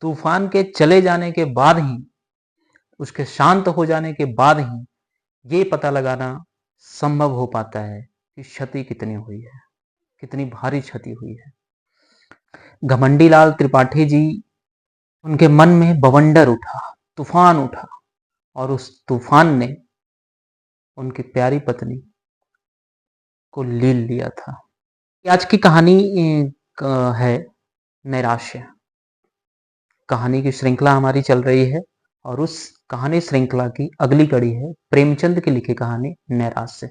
तूफान के चले जाने के बाद ही, उसके शांत हो जाने के बाद ही ये पता लगाना संभव हो पाता है कि क्षति कितनी हुई है, कितनी भारी क्षति हुई है। घमंडी लाल त्रिपाठी जी, उनके मन में बवंडर उठा, तूफान उठा, और उस तूफान ने उनकी प्यारी पत्नी को लील लिया था। आज की कहानी है नैराश्य। कहानी की श्रृंखला हमारी चल रही है और उस कहानी श्रृंखला की अगली कड़ी है प्रेमचंद की लिखी कहानी नैराश्य।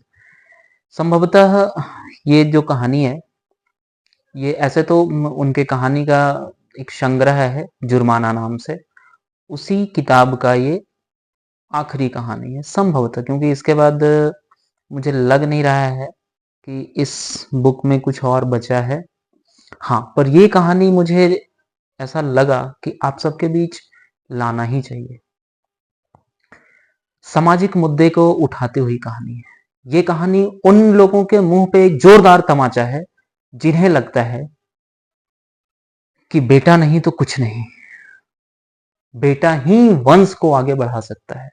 संभवतः ये जो कहानी है, ये ऐसे तो उनके कहानी का एक संग्रह है जुर्माना नाम से, उसी किताब का ये आखिरी कहानी है संभवतः, क्योंकि इसके बाद मुझे लग नहीं रहा है कि इस बुक में कुछ और बचा है। हाँ, पर ये कहानी मुझे ऐसा लगा कि आप सबके बीच लाना ही चाहिए। सामाजिक मुद्दे को उठाती हुई कहानी है ये। कहानी उन लोगों के मुंह पे एक जोरदार तमाचा है जिन्हें लगता है कि बेटा नहीं तो कुछ नहीं, बेटा ही वंश को आगे बढ़ा सकता है।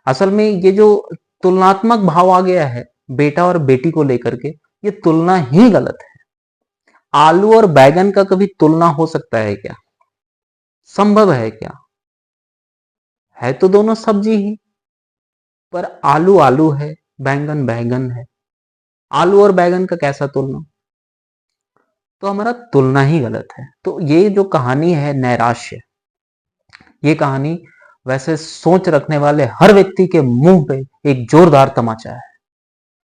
असल में ये जो तुलनात्मक भाव आ गया है बेटा और बेटी को लेकर के, ये तुलना ही गलत है। आलू और बैगन का कभी तुलना हो सकता है क्या? संभव है क्या? है तो दोनों सब्जी ही, पर आलू आलू है, बैंगन बैंगन है। आलू और बैंगन का कैसा तुलना? तो हमारा तुलना ही गलत है। तो ये जो कहानी है नैराश्य, ये कहानी वैसे सोच रखने वाले हर व्यक्ति के मुंह पे एक जोरदार तमाचा है,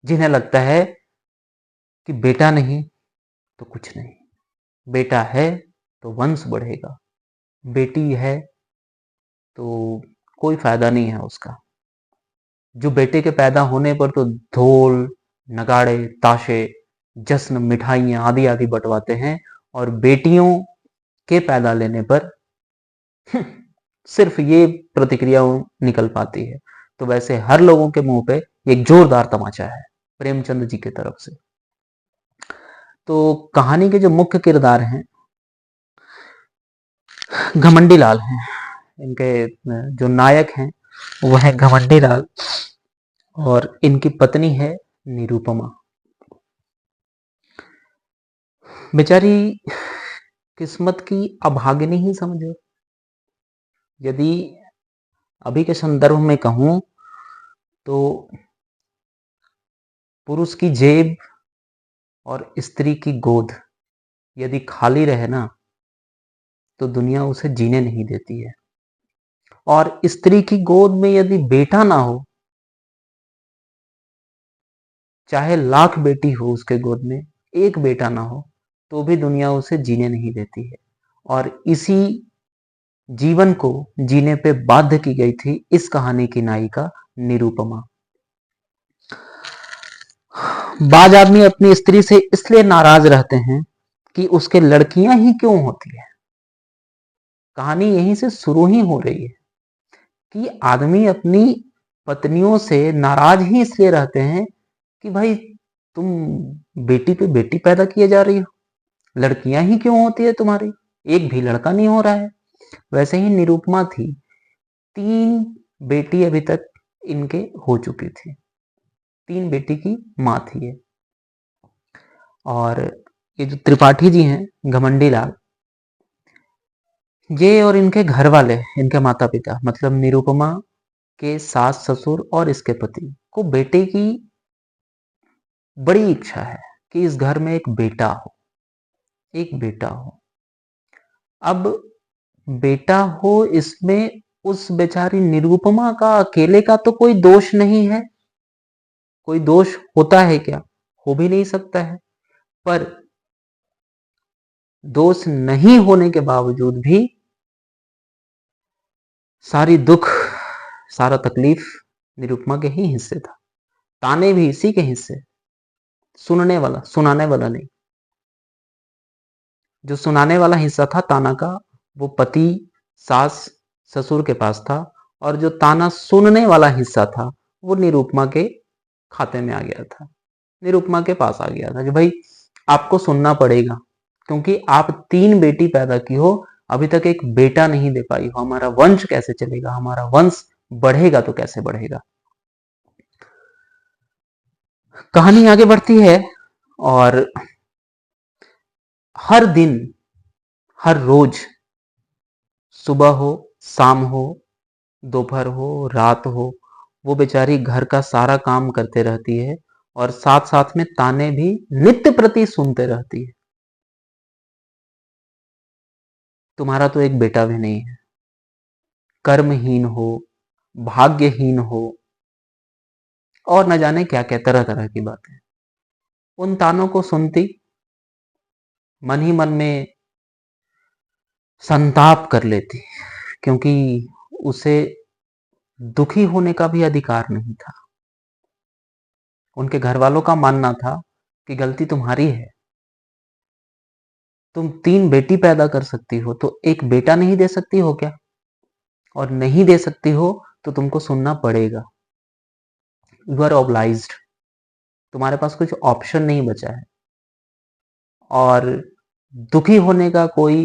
जिन्हें लगता है कि बेटा नहीं तो कुछ नहीं, बेटा है तो वंश बढ़ेगा, बेटी है तो कोई फायदा नहीं है उसका। जो बेटे के पैदा होने पर तो ढोल नगाड़े ताशे जश्न मिठाइयां आदि आदि बंटवाते हैं, और बेटियों के पैदा लेने पर सिर्फ ये प्रतिक्रिया निकल पाती है। तो वैसे हर लोगों के मुंह पे एक जोरदार तमाचा है प्रेमचंद जी की तरफ से। तो कहानी के जो मुख्य किरदार हैं घमंडी लाल हैं। इनके जो नायक हैं वो है घमंडी लाल, और इनकी पत्नी है निरुपमा। बेचारी किस्मत की अभागिनी ही समझो। यदि अभी के संदर्भ में कहूं तो पुरुष की जेब और स्त्री की गोद यदि खाली रहे ना, तो दुनिया उसे जीने नहीं देती है। और स्त्री की गोद में यदि बेटा ना हो, चाहे लाख बेटी हो उसके गोद में, एक बेटा ना हो तो भी दुनिया उसे जीने नहीं देती है। और इसी जीवन को जीने पे बाध्य की गई थी इस कहानी की नायिका निरुपमा। बाज आदमी अपनी स्त्री से इसलिए नाराज रहते हैं कि उसके लड़कियां ही क्यों होती है। कहानी यहीं से शुरू ही हो रही है कि आदमी अपनी पत्नियों से नाराज ही इसलिए रहते हैं कि भाई तुम बेटी पे बेटी पैदा किए जा रही हो, लड़कियां ही क्यों होती है तुम्हारी, एक भी लड़का नहीं हो रहा है। वैसे ही निरुपमा थी, 3 बेटी अभी तक इनके हो चुकी थी, 3 बेटी की मां थी ये। और ये जो त्रिपाठी जी हैं घमंडी लाल, ये और इनके घर वाले, इनके माता पिता मतलब निरुपमा के सास ससुर और इसके पति को बेटे की बड़ी इच्छा है कि इस घर में एक बेटा हो, एक बेटा हो। अब बेटा हो इसमें उस बेचारी निरुपमा का अकेले का तो कोई दोष नहीं है। कोई दोष होता है क्या? हो भी नहीं सकता है। पर दोष नहीं होने के बावजूद भी सारी दुख, सारा तकलीफ निरुपमा के ही हिस्से था, ताने भी इसी के हिस्से। सुनने वाला, सुनाने वाला नहीं। जो सुनाने वाला हिस्सा था ताना का, वो पति सास ससुर के पास था, और जो ताना सुनने वाला हिस्सा था वो निरुपमा के खाते में आ गया था, निरुपमा के पास आ गया था कि भाई आपको सुनना पड़ेगा, क्योंकि आप 3 बेटी पैदा की हो, अभी तक एक बेटा नहीं दे पाई हो, हमारा वंश कैसे चलेगा, हमारा वंश बढ़ेगा तो कैसे बढ़ेगा। कहानी आगे बढ़ती है और हर दिन, हर रोज, सुबह हो, शाम हो, दोपहर हो, रात हो, वो बेचारी घर का सारा काम करते रहती है और साथ साथ में ताने भी नित्य प्रति सुनते रहती है। तुम्हारा तो एक बेटा भी नहीं है, कर्महीन हो, भाग्यहीन हो, और न जाने क्या क्या तरह तरह की बातें। उन तानों को सुनती मन ही मन में संताप कर लेती, क्योंकि उसे दुखी होने का भी अधिकार नहीं था। उनके घर वालों का मानना था कि गलती तुम्हारी है, तुम 3 बेटी पैदा कर सकती हो तो एक बेटा नहीं दे सकती हो क्या? और नहीं दे सकती हो तो तुमको सुनना पड़ेगा। यू आर ऑब्लाइज्ड, तुम्हारे पास कुछ ऑप्शन नहीं बचा है और दुखी होने का कोई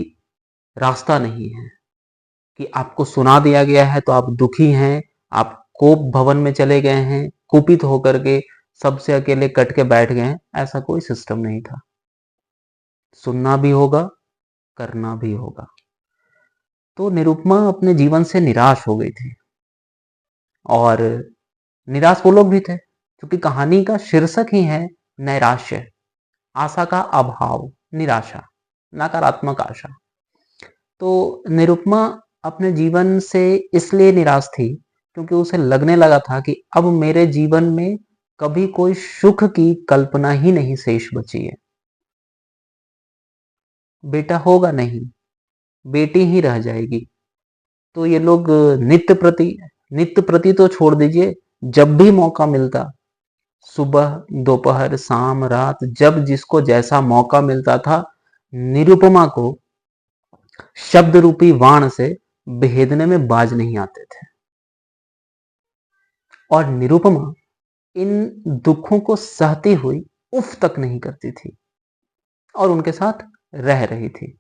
रास्ता नहीं है कि आपको सुना दिया गया है तो आप दुखी हैं, आप कोप भवन में चले गए हैं, कुपित होकर के सबसे अकेले कट के बैठ गए हैं। ऐसा कोई सिस्टम नहीं था। सुनना भी होगा, करना भी होगा। तो निरुपमा अपने जीवन से निराश हो गई थी और निराश वो लोग भी थे, क्योंकि कहानी का शीर्षक ही है नैराश्य, आशा का अभाव, निराशा, नकारात्मक आशा। तो निरुपमा अपने जीवन से इसलिए निराश थी क्योंकि उसे लगने लगा था कि अब मेरे जीवन में कभी कोई सुख की कल्पना ही नहीं शेष बची है। बेटा होगा नहीं, बेटी ही रह जाएगी। तो ये लोग नित्य प्रति तो छोड़ दीजिए, जब भी मौका मिलता, सुबह, दोपहर, शाम, रात, जब जिसको जैसा मौका मिलता था, निरुपमा को शब्द रूपी बाण से भेदने में बाज नहीं आते थे। और निरुपमा इन दुखों को सहती हुई उफ तक नहीं करती थी और उनके साथ रह रही थी।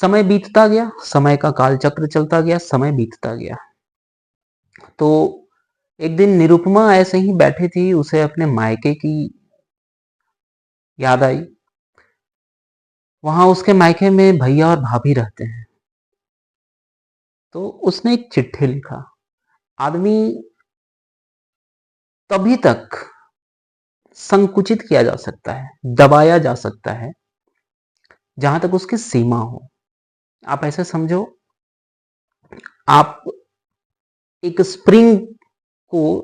समय बीतता गया, समय का काल चक्र चलता गया, समय बीतता गया। तो एक दिन निरुपमा ऐसे ही बैठी थी, उसे अपने मायके की याद आई। वहां उसके मायके में भैया और भाभी रहते हैं। तो उसने एक चिट्ठी लिखा। आदमी तभी तक संकुचित किया जा सकता है, दबाया जा सकता है, जहां तक उसकी सीमा हो। आप ऐसे समझो, आप एक स्प्रिंग को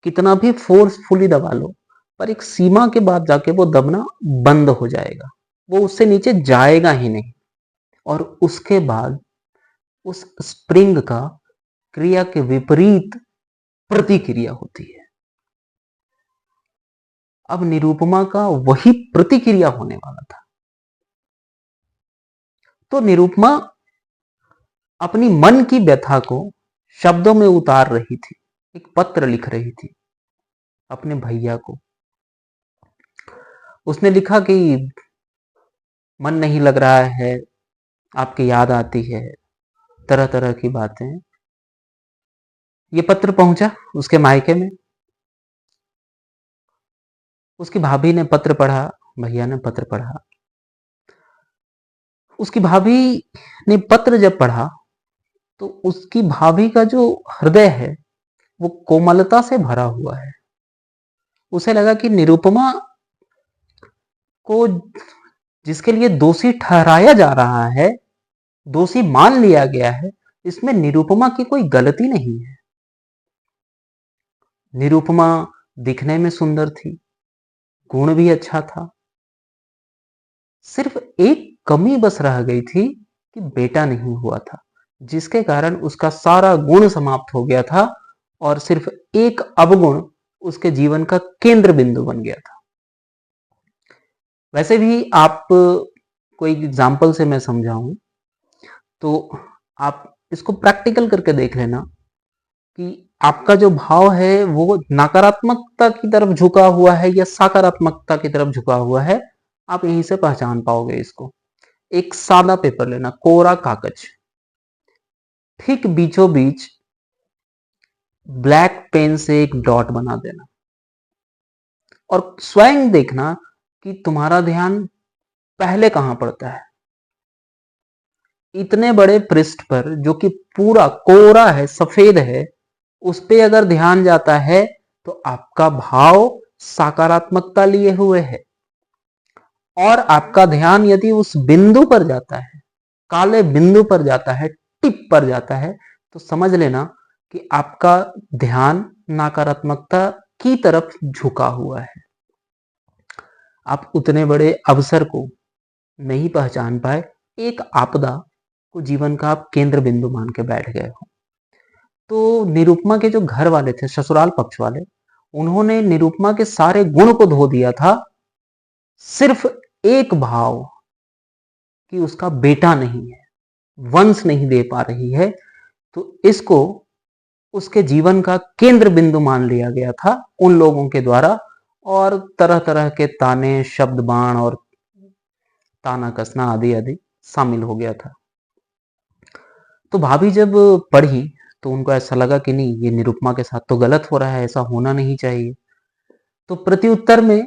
कितना भी फोर्सफुली दबा लो, पर एक सीमा के बाद जाके वो दबना बंद हो जाएगा, वो उससे नीचे जाएगा ही नहीं। और उसके बाद उस स्प्रिंग का क्रिया के विपरीत प्रतिक्रिया होती है। अब निरुपमा का वही प्रतिक्रिया होने वाला था। तो निरुपमा अपनी मन की व्यथा को शब्दों में उतार रही थी, एक पत्र लिख रही थी अपने भैया को। उसने लिखा कि मन नहीं लग रहा है, आपकी याद आती है, तरह तरह की बातें। ये पत्र पहुंचा उसके मायके में। उसकी भाभी ने पत्र पढ़ा, भैया ने पत्र पढ़ा। उसकी भाभी ने पत्र जब पढ़ा तो उसकी भाभी का जो हृदय है वो कोमलता से भरा हुआ है। उसे लगा कि निरुपमा को जिसके लिए दोषी ठहराया जा रहा है, दोषी मान लिया गया है, इसमें निरुपमा की कोई गलती नहीं है। निरुपमा दिखने में सुंदर थी, गुण भी अच्छा था। सिर्फ एक कमी बस रह गई थी कि बेटा नहीं हुआ था, जिसके कारण उसका सारा गुण समाप्त हो गया था और सिर्फ एक अवगुण उसके जीवन का केंद्र बिंदु बन गया था। वैसे भी आप कोई एग्जाम्पल से मैं समझाऊं तो आप इसको प्रैक्टिकल करके देख लेना कि आपका जो भाव है वो नकारात्मकता की तरफ झुका हुआ है या सकारात्मकता की तरफ झुका हुआ है। आप यहीं से पहचान पाओगे इसको। एक सादा पेपर लेना, कोरा कागज, ठीक बीचों बीच ब्लैक पेन से एक डॉट बना देना और स्वयं देखना कि तुम्हारा ध्यान पहले कहां पड़ता है। इतने बड़े पृष्ठ पर जो कि पूरा कोरा है, सफेद है, उस पे अगर ध्यान जाता है तो आपका भाव सकारात्मकता लिए हुए है। और आपका ध्यान यदि उस बिंदु पर जाता है, काले बिंदु पर जाता है, टिप पर जाता है, तो समझ लेना कि आपका ध्यान नकारात्मकता की तरफ झुका हुआ है। आप उतने बड़े अवसर को नहीं पहचान पाए, एक आपदा को जीवन का आप केंद्र बिंदु मान के बैठ गए हो। तो निरुपमा के जो घर वाले थे, ससुराल पक्ष वाले, उन्होंने निरुपमा के सारे गुण को धो दिया था, सिर्फ एक भाव कि उसका बेटा नहीं है, वंश नहीं दे पा रही है, तो इसको उसके जीवन का केंद्र बिंदु मान लिया गया था उन लोगों के द्वारा। और तरह तरह के ताने, शब्द बाण और ताना कसना आदि आदि शामिल हो गया था। तो भाभी जब पढ़ी तो उनको ऐसा लगा कि नहीं, ये निरुपमा के साथ तो गलत हो रहा है, ऐसा होना नहीं चाहिए। तो प्रत्युत्तर में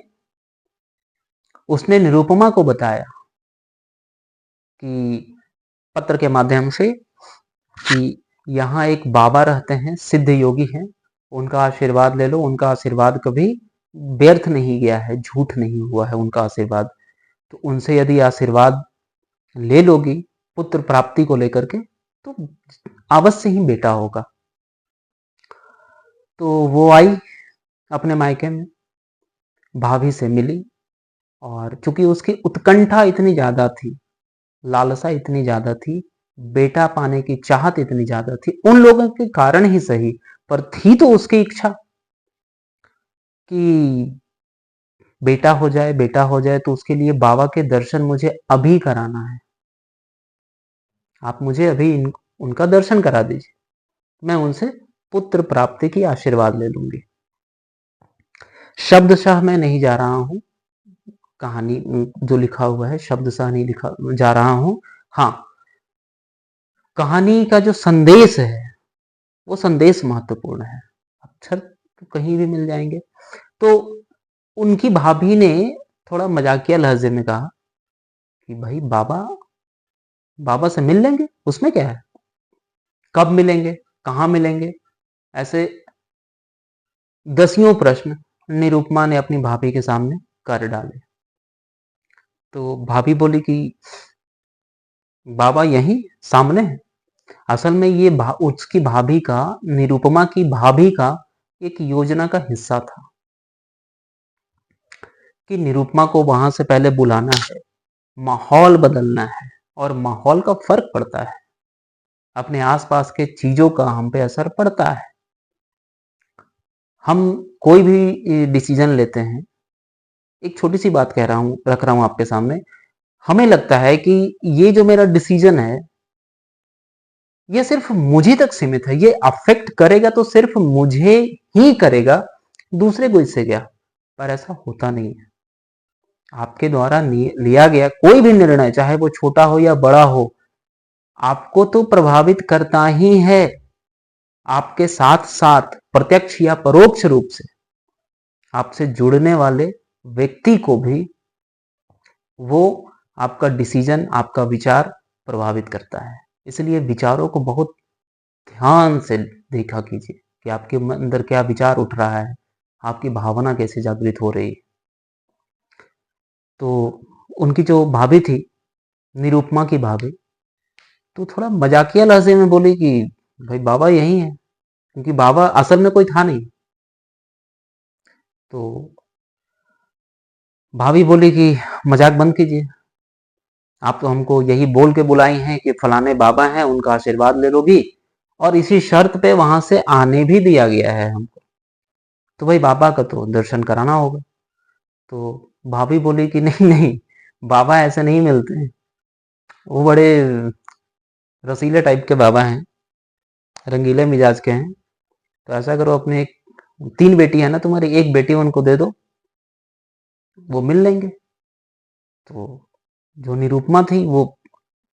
उसने निरुपमा को बताया कि पत्र के माध्यम से कि यहाँ एक बाबा रहते हैं, सिद्ध योगी हैं, उनका आशीर्वाद ले लो, उनका आशीर्वाद कभी व्यर्थ नहीं गया है, झूठ नहीं हुआ है उनका आशीर्वाद। तो उनसे यदि आशीर्वाद ले लोगी पुत्र प्राप्ति को लेकर के, तो अवश्य ही बेटा होगा। तो वो आई अपने मायके में, भाभी से मिली, और चूंकि उसकी उत्कंठा इतनी ज्यादा थी, लालसा इतनी ज्यादा थी, बेटा पाने की चाहत इतनी ज्यादा थी, उन लोगों के कारण ही सही, पर थी तो उसकी इच्छा कि बेटा हो जाए, बेटा हो जाए। तो उसके लिए बाबा के दर्शन मुझे अभी कराना है, आप मुझे अभी उनका दर्शन करा दीजिए, मैं उनसे पुत्र प्राप्ति की आशीर्वाद ले लूंगी। शब्दशः मैं नहीं जा रहा हूं, कहानी जो लिखा हुआ है शब्दशः नहीं लिखा जा रहा हूं। हाँ, कहानी का जो संदेश है वो संदेश महत्वपूर्ण है। अक्षर तो कहीं भी मिल जाएंगे। तो उनकी भाभी ने थोड़ा मजाकिया लहजे में कहा कि भाई बाबा बाबा से मिल लेंगे, उसमें क्या है, कब मिलेंगे, कहाँ मिलेंगे, ऐसे दसियों प्रश्न निरुपमा ने अपनी भाभी के सामने कर डाले। तो भाभी बोली कि बाबा यहीं सामने है। असल में ये उसकी भाभी का, निरुपमा की भाभी का एक योजना का हिस्सा था कि निरुपमा को वहां से पहले बुलाना है, माहौल बदलना है, और माहौल का फर्क पड़ता है, अपने आसपास के चीजों का हम पे असर पड़ता है। हम कोई भी डिसीजन लेते हैं, एक छोटी सी बात रख रहा हूं आपके सामने। हमें लगता है कि ये जो मेरा डिसीजन है ये सिर्फ मुझे तक सीमित है, ये अफेक्ट करेगा तो सिर्फ मुझे ही करेगा, दूसरे को इससे क्या। पर ऐसा होता नहीं है। आपके द्वारा लिया गया कोई भी निर्णय, चाहे वो छोटा हो या बड़ा हो, आपको तो प्रभावित करता ही है। आपके साथ साथ प्रत्यक्ष या परोक्ष रूप से आपसे जुड़ने वाले व्यक्ति को भी वो आपका डिसीजन, आपका विचार प्रभावित करता है। इसलिए विचारों को बहुत ध्यान से देखा कीजिए कि आपके अंदर क्या विचार उठ रहा है, आपकी भावना कैसे जागृत हो रही है। तो उनकी जो भाभी थी, निरुपमा की भाभी, तो थोड़ा मजाकिया लहजे में बोली कि भाई बाबा यही है, क्योंकि बाबा असल में कोई था नहीं। तो भाभी बोली कि मजाक बंद कीजिए, आप तो हमको यही बोल के बुलाई हैं कि फलाने बाबा हैं, उनका आशीर्वाद ले लोगी, और इसी शर्त पे वहां से आने भी दिया गया है हमको, तो भाई बाबा का तो दर्शन कराना होगा। तो भाभी बोली कि नहीं नहीं, बाबा ऐसे नहीं मिलते हैं, वो बड़े रसीले टाइप के बाबा हैं, रंगीले मिजाज के हैं। तो ऐसा करो, अपने तीन बेटी है ना तुम्हारी, एक बेटी उनको दे दो, वो मिल लेंगे। तो जो निरुपमा थी वो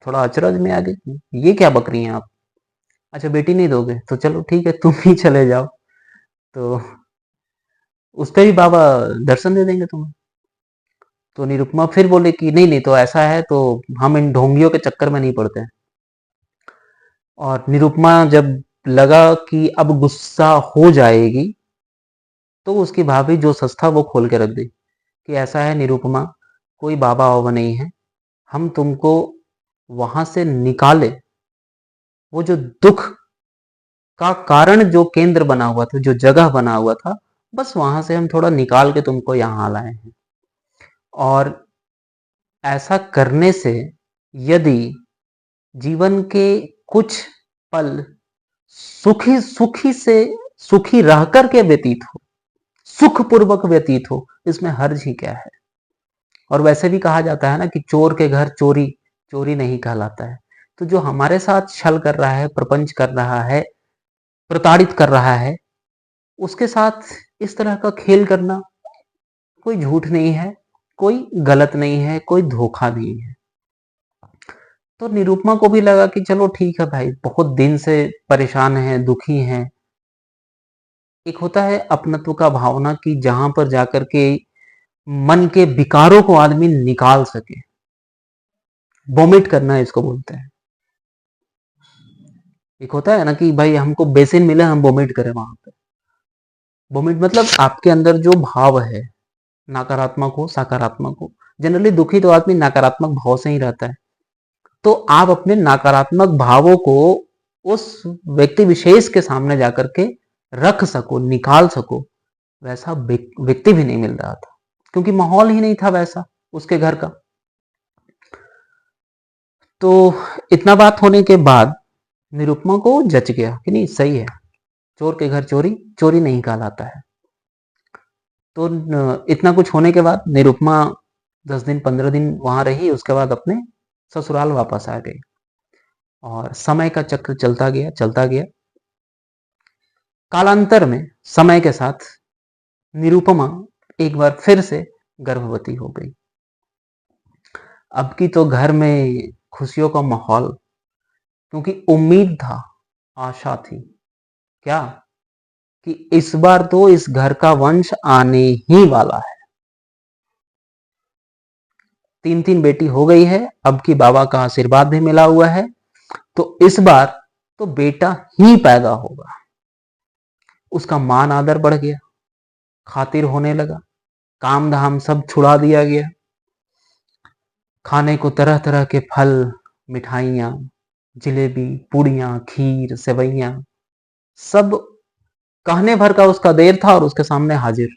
थोड़ा अचरज में आ गई, ये क्या बक रही हैं आप? अच्छा बेटी नहीं दोगे तो चलो ठीक है, तुम ही चले जाओ, तो उस पे भी बाबा दर्शन दे देंगे तुम्हें। तो निरुपमा फिर बोले कि नहीं नहीं, तो ऐसा है तो हम इन ढोंगियों के चक्कर में नहीं पड़ते हैं। और निरुपमा जब लगा कि अब गुस्सा हो जाएगी, तो उसकी भाभी जो सच था वो खोल के रख दी कि ऐसा है निरुपमा, कोई बाबा वाबा नहीं है, हम तुमको वहां से निकाले, वो जो दुख का कारण जो केंद्र बना हुआ था, जो जगह बना हुआ था, बस वहां से हम थोड़ा निकाल के तुमको यहाँ लाए हैं। और ऐसा करने से यदि जीवन के कुछ पल सुखी सुखी से सुखी रह करके व्यतीत हो, सुखपूर्वक व्यतीत हो, इसमें हर्ज ही क्या है। और वैसे भी कहा जाता है ना कि चोर के घर चोरी चोरी नहीं कहलाता है। तो जो हमारे साथ छल कर रहा है, प्रपंच कर रहा है, प्रताड़ित कर रहा है, उसके साथ इस तरह का खेल करना कोई झूठ नहीं है, कोई गलत नहीं है, कोई धोखा नहीं है। तो निरुपमा को भी लगा कि चलो ठीक है भाई, बहुत दिन से परेशान है, दुखी हैं। एक होता है अपनत्व का भावना कि जहां पर जाकर के मन के विकारों को आदमी निकाल सके, वोमिट करना इसको बोलते हैं। एक होता है ना कि भाई हमको बेसिन मिले, हम वोमिट करें वहां पे। वोमिट मतलब आपके अंदर जो भाव है, नकारात्मक हो सकारात्मक हो, जनरली दुखी तो आदमी नकारात्मक भाव से ही रहता है। तो आप अपने नकारात्मक भावों को उस व्यक्ति विशेष के सामने जाकर के रख सको, निकाल सको, वैसा व्यक्ति भी नहीं मिल रहा था, क्योंकि माहौल ही नहीं था वैसा उसके घर का। तो इतना बात होने के बाद निरुपमा को जच गया कि नहीं सही है, चोर के घर चोरी चोरी नहीं कहलाता है। तो इतना कुछ होने के बाद निरुपमा 10 दिन 15 दिन वहां रही, उसके बाद अपने ससुराल वापस आ गई। और समय का चक्र चलता गया चलता गया। कालांतर में समय के साथ निरुपमा एक बार फिर से गर्भवती हो गई। अब की तो घर में खुशियों का माहौल, क्योंकि उम्मीद था, आशा थी, क्या कि इस बार तो इस घर का वंश आने ही वाला है। 3 3 बेटी हो गई है, अब की बाबा का आशीर्वाद भी मिला हुआ है, तो इस बार तो बेटा ही पैदा होगा। उसका मान आदर बढ़ गया, खातिर होने लगा, काम धाम सब छुड़ा दिया गया। खाने को तरह तरह के फल, मिठाइयाँ, जलेबी, पूड़ियाँ, खीर, सेवइयाँ, सब कहने भर का उसका देर था और उसके सामने हाजिर।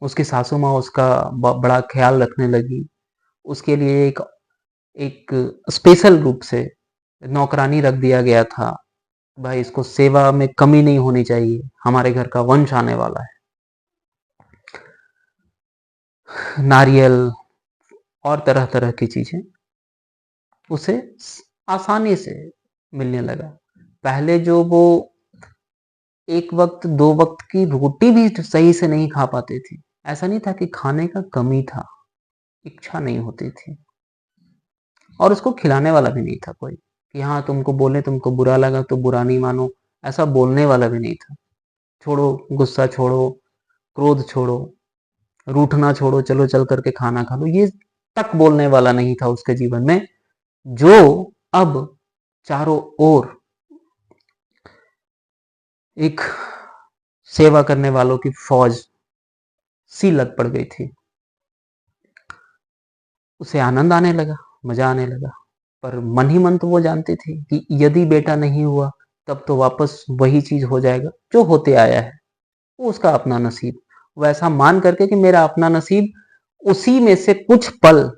उसकी सासू माँ उसका बड़ा ख्याल रखने लगी। उसके लिए एक एक स्पेशल रूप से नौकरानी रख दिया गया था। भाई इसको सेवा में कमी नहीं होनी चाहिए, हमारे घर का वंश आने वाला है। नारियल और तरह तरह की चीजें उसे आसानी से मिलने लगा। पहले जो वो एक वक्त 2 वक्त की रोटी भी सही से नहीं खा पाते थे, ऐसा नहीं था कि खाने का कमी था, इच्छा नहीं होती थी। और उसको खिलाने वाला भी नहीं था कोई कि हाँ तुमको बोले, तुमको बुरा लगा तो बुरा नहीं मानो, ऐसा बोलने वाला भी नहीं था। छोड़ो, गुस्सा छोड़ो, क्रोध छोड़ो, रूठना छोड़ो, चलो चल करके खाना खा लो, ये तक बोलने वाला नहीं था उसके जीवन में। जो अब चारों ओर एक सेवा करने वालों की फौज सी लग पड़ गई थी। उसे आनंद आने लगा, मजा आने लगा। पर मन ही मन तो वो जानती थी कि यदि बेटा नहीं हुआ तब तो वापस वही चीज हो जाएगा जो होते आया है, वो उसका अपना नसीब। वैसा मान करके कि मेरा अपना नसीब, उसी में से कुछ पल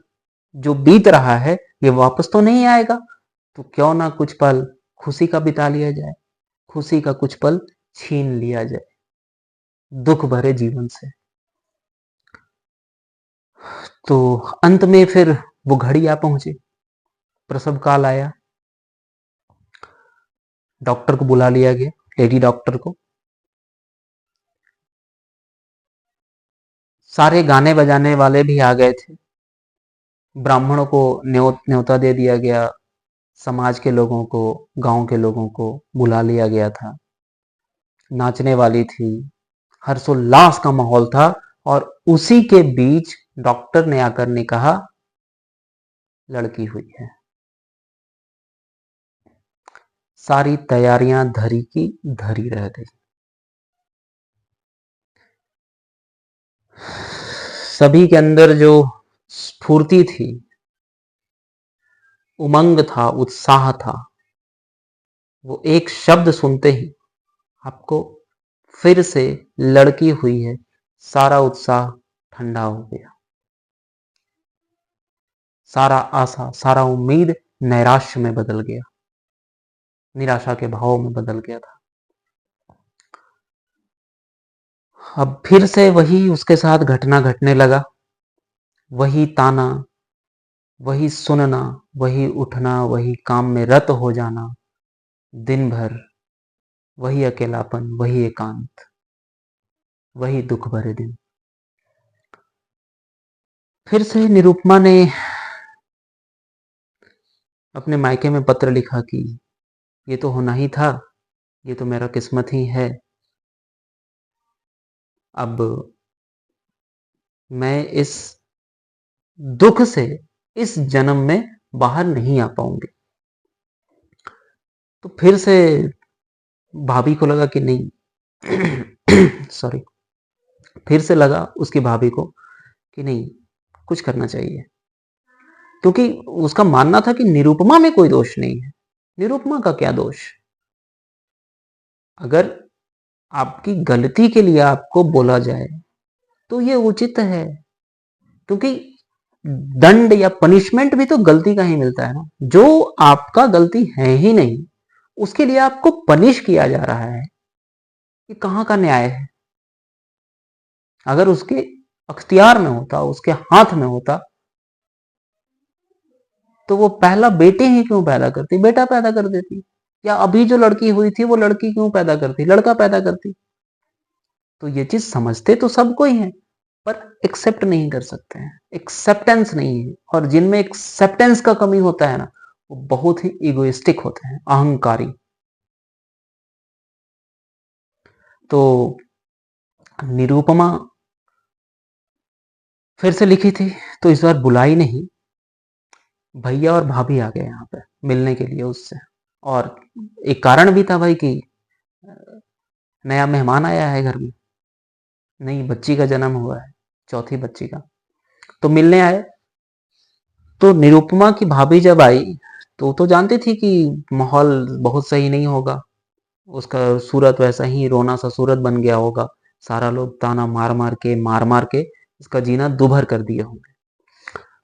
जो बीत रहा है ये वापस तो नहीं आएगा, तो क्यों ना कुछ पल खुशी का बिता लिया जाए, खुशी का कुछ पल छीन लिया जाए दुख भरे जीवन से। तो अंत में फिर वो घड़ी आ पहुंची, प्रसव काल आया, डॉक्टर को बुला लिया गया, लेडी डॉक्टर को। सारे गाने बजाने वाले भी आ गए थे, ब्राह्मणों को न्योता दे दिया गया, समाज के लोगों को, गांव के लोगों को बुला लिया गया था, नाचने वाली थी, हर्षोल्लास का माहौल था। और उसी के बीच डॉक्टर ने आकर ने कहा लड़की हुई है। सारी तैयारियां धरी की धरी रह गई। सभी के अंदर जो स्फूर्ति थी, उमंग था, उत्साह था, वो एक शब्द सुनते ही आपको फिर से लड़की हुई है, सारा उत्साह ठंडा हो गया। सारा आशा, सारा उम्मीद नैराश्य में बदल गया, निराशा के भाव में बदल गया था। अब फिर से वही उसके साथ घटना घटने लगा। वही ताना, वही सुनना, वही उठना, वही काम में रत हो जाना, दिन भर वही अकेलापन, वही एकांत, वही दुख भरे दिन। फिर से निरुपमा ने अपने मायके में पत्र लिखा कि ये तो होना ही था, ये तो मेरा किस्मत ही है। अब मैं इस दुख से इस जन्म में बाहर नहीं आ पाऊंगी। तो फिर से भाभी को लगा कि नहीं सॉरी, फिर से लगा उसकी भाभी को कि नहीं, कुछ करना चाहिए, क्योंकि उसका मानना था कि निरुपमा में कोई दोष नहीं है। निरुपमा का क्या दोष? अगर आपकी गलती के लिए आपको बोला जाए तो ये उचित है, क्योंकि दंड या पनिशमेंट भी तो गलती का ही मिलता है ना। जो आपका गलती है ही नहीं, उसके लिए आपको पनिश किया जा रहा है, ये कहां का न्याय है? अगर उसके अख्तियार में होता, उसके हाथ में होता, तो वो पहला बेटे ही क्यों पैदा करती, बेटा पैदा कर देती, या अभी जो लड़की हुई थी वो लड़की क्यों पैदा करती, लड़का पैदा करती। तो ये चीज समझते तो सबको ही है, पर एक्सेप्ट नहीं कर सकते हैं, एक्सेप्टेंस नहीं है। और जिनमें एक्सेप्टेंस का कमी होता है ना, वो बहुत ही इगोइस्टिक होते हैं, अहंकारी। तो निरुपमा फिर से लिखी थी, तो इस बार बुलाई नहीं, भैया और भाभी आ गए यहाँ पे मिलने के लिए उससे। और एक कारण भी था भाई कि नया मेहमान आया है घर में, नई बच्ची का जन्म हुआ है, चौथी बच्ची का, तो मिलने आए। तो निरुपमा की भाभी जब आई तो जानती थी कि माहौल बहुत सही नहीं होगा, उसका सूरत वैसा ही रोना सा सूरत बन गया होगा, सारा लोग ताना मार मार के इसका जीना दुभर कर दिए होंगे।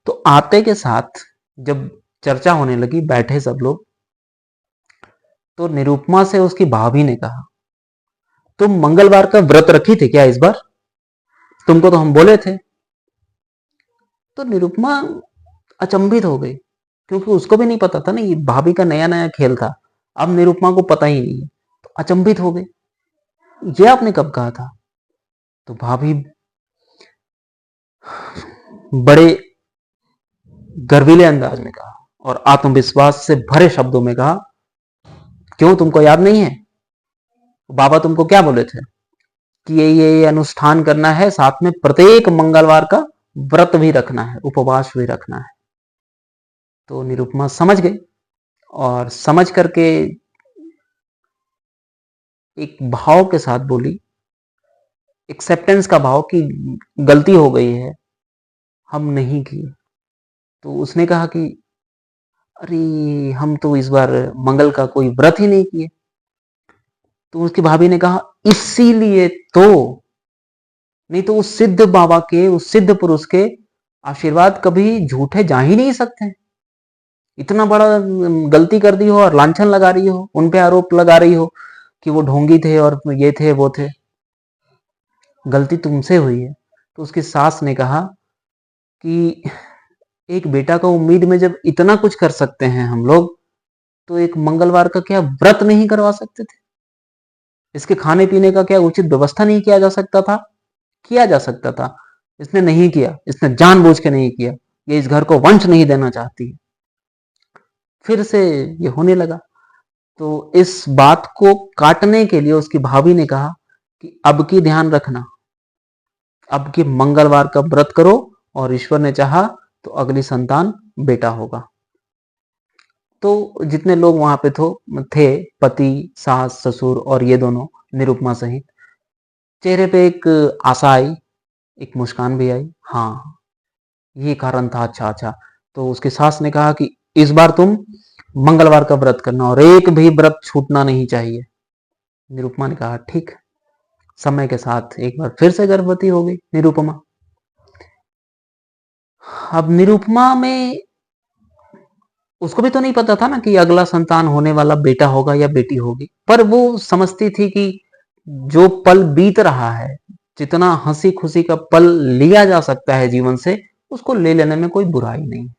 तो आते के साथ जब चर्चा होने लगी, बैठे सब लोग, तो निरुपमा से उसकी भाभी ने कहा, तुम मंगलवार का व्रत रखी थी क्या इस बार? तुमको तो हम बोले थे। तो निरुपमा अचंभित हो गई, क्योंकि उसको भी नहीं पता था ना, ये भाभी का नया नया खेल था। अब निरुपमा को पता ही नहीं है, तो अचंभित हो गई, ये आपने कब कहा था? तो भाभी बड़े गर्वीले अंदाज में कहा और आत्मविश्वास से भरे शब्दों में कहा, क्यों तुमको याद नहीं है? बाबा तुमको क्या बोले थे कि ये अनुष्ठान करना है, साथ में प्रत्येक मंगलवार का व्रत भी रखना है, उपवास भी रखना है। तो निरुपमा समझ गई, और समझ करके एक भाव के साथ बोली, एक्सेप्टेंस का भाव कि गलती हो गई है, हम नहीं किए। तो उसने कहा कि अरे हम तो इस बार मंगल का कोई व्रत ही नहीं किए। तो उसकी भाभी ने कहा इसीलिए तो, नहीं तो उस सिद्ध बाबा के, उस सिद्ध पुरुष के आशीर्वाद कभी झूठे जा ही नहीं सकते। इतना बड़ा गलती कर दी हो और लांछन लगा रही हो, उन पे आरोप लगा रही हो कि वो ढोंगी थे और ये थे वो थे, गलती तुमसे हुई है। तो उसकी सास ने कहा कि एक बेटा का उम्मीद में जब इतना कुछ कर सकते हैं हम लोग, तो एक मंगलवार का क्या व्रत नहीं करवा सकते थे? इसके खाने पीने का क्या उचित व्यवस्था नहीं किया जा सकता था? किया जा सकता था, इसने नहीं किया, इसने जानबूझ के नहीं किया। ये इस घर को वंश नहीं देना चाहती। फिर से ये होने लगा। तो इस बात को काटने के लिए उसकी भाभी ने कहा कि अब की ध्यान रखना, अब की मंगलवार का व्रत करो और ईश्वर ने चाहा तो अगली संतान बेटा होगा। तो जितने लोग वहां पे थे, पति, सास, ससुर और ये दोनों निरुपमा सहित, चेहरे पे एक आशा आई, एक मुस्कान भी आई। हाँ, ये कारण था। अच्छा अच्छा। तो उसकी सास ने कहा कि इस बार तुम मंगलवार का व्रत करना और एक भी व्रत छूटना नहीं चाहिए। निरुपमा ने कहा ठीक। समय के साथ एक बार फिर से गर्भवती हो गई निरुपमा। अब निरुपमा में उसको भी तो नहीं पता था ना कि अगला संतान होने वाला बेटा होगा या बेटी होगी, पर वो समझती थी कि जो पल बीत रहा है, जितना हंसी खुशी का पल लिया जा सकता है जीवन से, उसको ले लेने में कोई बुराई नहीं।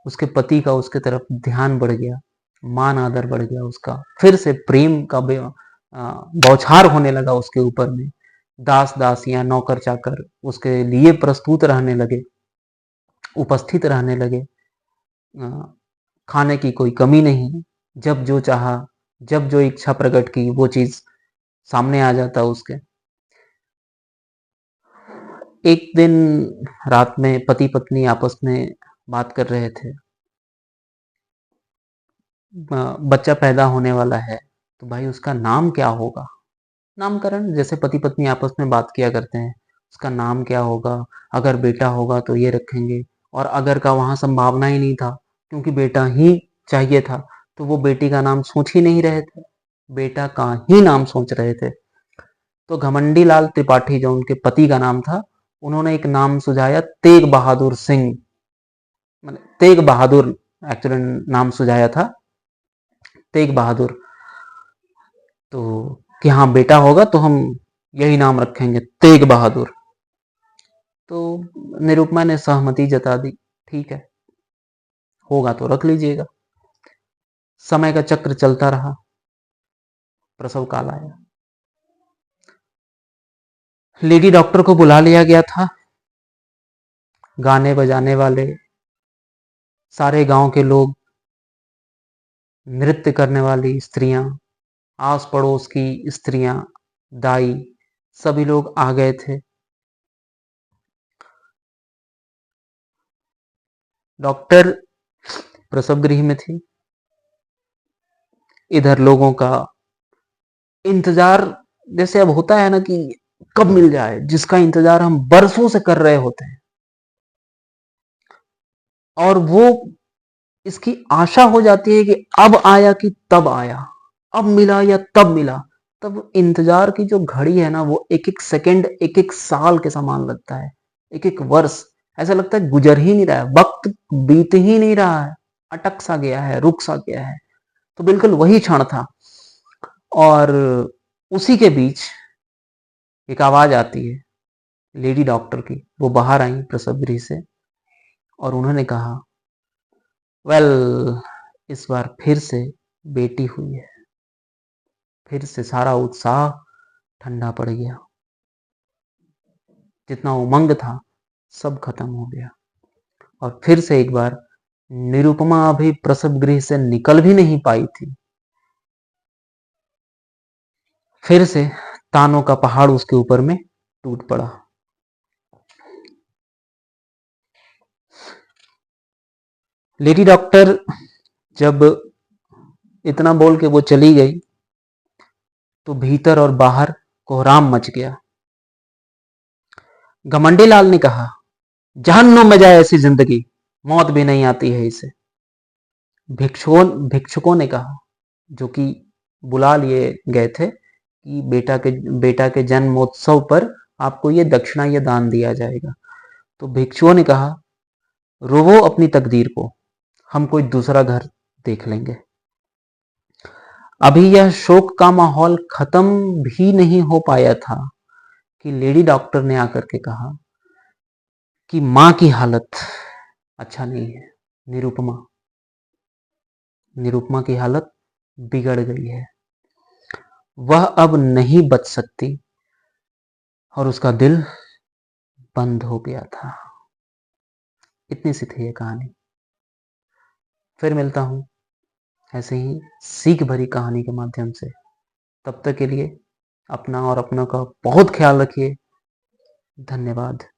उसके पति का उसके तरफ ध्यान बढ़ गया, मान आदर बढ़ गया उसका, फिर से प्रेम का बौछार होने लगा उसके ऊपर में। दास दासियां, नौकर चाकर उसके लिए प्रस्तुत रहने लगे, उपस्थित रहने लगे। खाने की कोई कमी नहीं। जब जो चाहा, जब जो इच्छा प्रकट की, वो चीज सामने आ जाता उसके। एक दिन रात में पति पत्नी आपस में बात कर रहे थे। बच्चा पैदा होने वाला है, तो भाई उसका नाम क्या होगा? नामकरण, जैसे पति पत्नी आपस में बात किया करते हैं, उसका नाम क्या होगा? अगर बेटा होगा तो ये रखेंगे, और अगर का वहां संभावना ही नहीं था, क्योंकि बेटा ही चाहिए था, तो वो बेटी का नाम सोच ही नहीं रहे थे, बेटा का ही नाम सोच रहे थे। तो घमंडी लाल त्रिपाठी, जो उनके पति का नाम था, उन्होंने एक नाम सुझाया, तेग बहादुर सिंह। मतलब तेग बहादुर एक्चुअली नाम सुझाया था, तेग बहादुर। तो कि हाँ बेटा होगा तो हम यही नाम रखेंगे, तेग बहादुर। तो निरुपमा ने सहमति जता दी, ठीक है, होगा तो रख लीजिएगा। समय का चक्र चलता रहा, प्रसव काल आया। लेडी डॉक्टर को बुला लिया गया था। गाने बजाने वाले, सारे गांव के लोग, नृत्य करने वाली स्त्रियां, आस पड़ोस की स्त्रियां, दाई, सभी लोग आ गए थे। डॉक्टर प्रसव गृह में थी। इधर लोगों का इंतजार, जैसे अब होता है ना कि कब मिल जाए, जिसका इंतजार हम बरसों से कर रहे होते हैं, और वो इसकी आशा हो जाती है कि अब आया कि तब आया, अब मिला या तब मिला। तब इंतजार की जो घड़ी है ना, वो एक एक सेकंड, एक एक साल के समान लगता है, एक एक वर्ष। ऐसा लगता है गुजर ही नहीं रहा है, वक्त बीत ही नहीं रहा है, अटक सा गया है, रुक सा गया है। तो बिल्कुल वही क्षण था। और उसी के बीच एक आवाज आती है लेडी डॉक्टर की। वो बाहर आई प्रसव गृह से, और उन्होंने कहा, वेल, इस बार फिर से बेटी हुई है। फिर से सारा उत्साह ठंडा पड़ गया, जितना उमंग था सब खत्म हो गया। और फिर से एक बार निरुपमा अभी प्रसव गृह से निकल भी नहीं पाई थी, फिर से तानों का पहाड़ उसके ऊपर में टूट पड़ा। लेडी डॉक्टर जब इतना बोल के वो चली गई, तो भीतर और बाहर कोहराम मच गया। घमंडी लाल ने कहा, जहन्नुम में जाए ऐसी जिंदगी, मौत भी नहीं आती है इसे। भिक्षुकों ने कहा, जो कि बुला लिए गए थे कि बेटा के जन्मोत्सव पर आपको ये दक्षिणा, ये दान दिया जाएगा। तो भिक्षुओं ने कहा, रोवो अपनी तकदीर को, हम कोई दूसरा घर देख लेंगे। अभी यह शोक का माहौल खत्म भी नहीं हो पाया था कि लेडी डॉक्टर ने आकर के कहा कि मां की हालत अच्छा नहीं है। निरुपमा की हालत बिगड़ गई है, वह अब नहीं बच सकती, और उसका दिल बंद हो गया था। इतनी सी थी ये कहानी। फिर मिलता हूं ऐसे ही सीख भरी कहानी के माध्यम से। तब तक के लिए अपना और अपनों का बहुत ख्याल रखिए। धन्यवाद।